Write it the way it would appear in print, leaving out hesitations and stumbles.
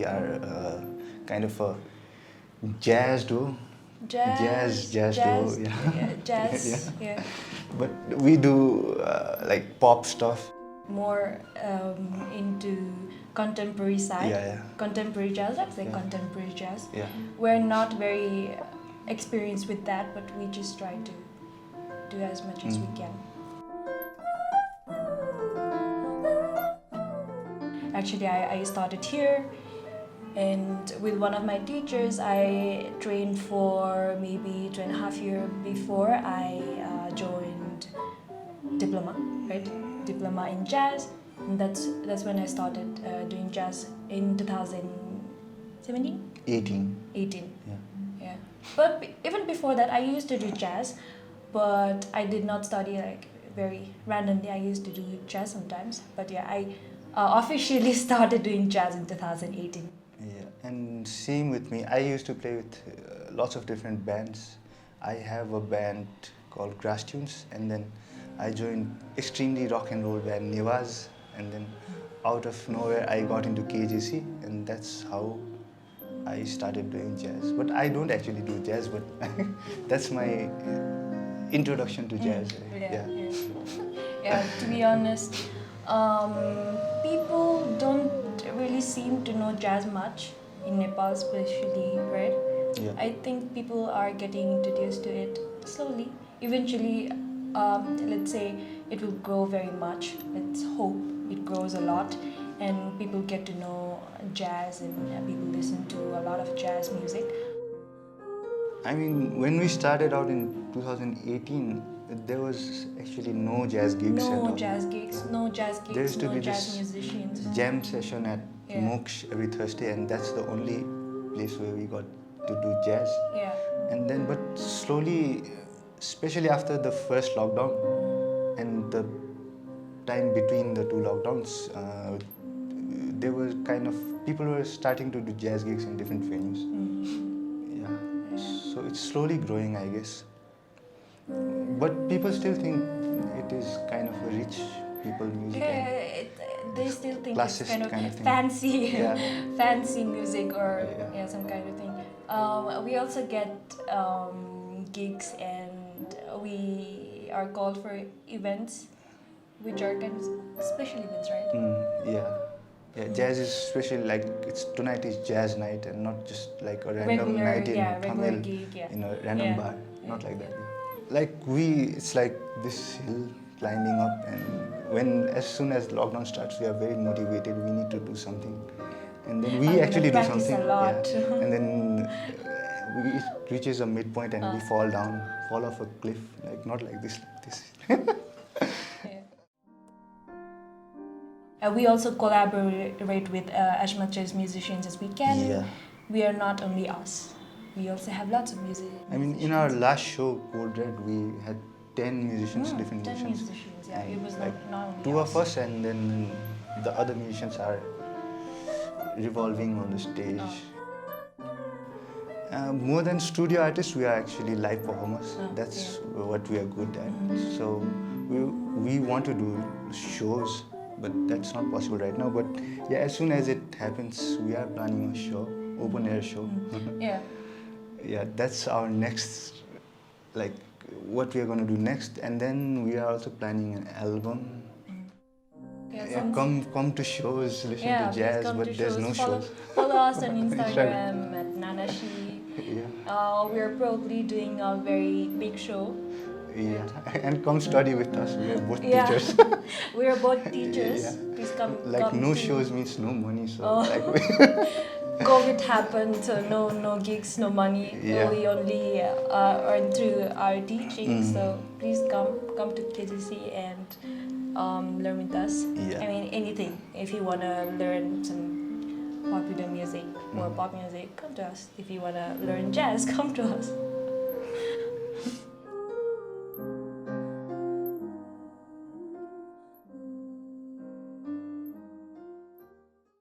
we are kind of a jazz duo. Jazz duo, yeah. Jazz, yeah. But we do like pop stuff. More into contemporary side. Yeah. Contemporary jazz, let's say contemporary jazz. Yeah. We're not very experienced with that, but we just try to do as much as we can. Actually, I started here, and with one of my teachers, I trained for maybe 2.5 years before I joined diploma, right? Diploma in jazz, and that's when I started doing jazz in 2017? 18. 18. Yeah. But even before that, I used to do jazz, but I did not study like very randomly. I used to do jazz sometimes, but yeah, I officially started doing jazz in 2018. Yeah, and same with me. I used to play with lots of different bands. I have a band called Grass Tunes, and then I joined extremely rock and roll band Nevaz, and then out of nowhere I got into KJC, and that's how I started doing jazz. But I don't actually do jazz, but that's my introduction to jazz. Yeah, to be honest, people don't really seem to know jazz much in Nepal, especially, right? Yeah. I think people are getting introduced to it slowly. Eventually, let's say it will grow very much. Let's hope it grows a lot, and people get to know jazz, and people listen to a lot of jazz music. I mean, when we started out in 2018, there was actually no jazz gigs at all. No jazz gigs, no jazz musicians. Jam session at Moksha every Thursday, and that's the only place where we got to do jazz. Yeah. And then, but slowly, especially after the first lockdown and the time between the two lockdowns, there was kind of people were starting to do jazz gigs in different venues. Yeah. So it's slowly growing, I guess. But people still think it is kind of a rich people music. They still think it's kind of thing. fancy, fancy music or some kind of thing. We also get gigs, and we are called for events, which are kind of special events, right? Yeah, jazz is especially like tonight is jazz night, and not just like a random night in Tamil gig, in a random bar. Not like that. Like it's like this hill climbing up, and as soon as lockdown starts, we are very motivated. We need to do something, and then we actually do something. A lot. And then it reaches a midpoint, and we fall off a cliff, like not like this. We also collaborate with as much as musicians as we can. Yeah. We are not only us. We also have lots of music. I mean, in our last show, co-ordinator, we had 10 musicians, different 10 musicians. Yeah, it was like not only two us. of us, and then the other musicians are revolving on the stage. More than studio artists, we are actually live performers. That's what we are good at. So we want to do shows, but that's not possible right now. But yeah, as soon as it happens, we are planning a show, open air show. Yeah, that's our next, like what we are going to do next. And then we are also planning an album. Come to shows, listen to jazz, but there's no shows. Follow us on Instagram at Nanaashi. We're probably doing a very big show. Yeah, and come study with us. We are both teachers. We are both teachers. Please come. Like come no to... shows means no money. So COVID happened, so no gigs, no money. We only earn through our teaching. So please come to KGC and learn with us. I mean anything. If you wanna learn some popular music or pop music, come to us. If you wanna learn jazz, come to us.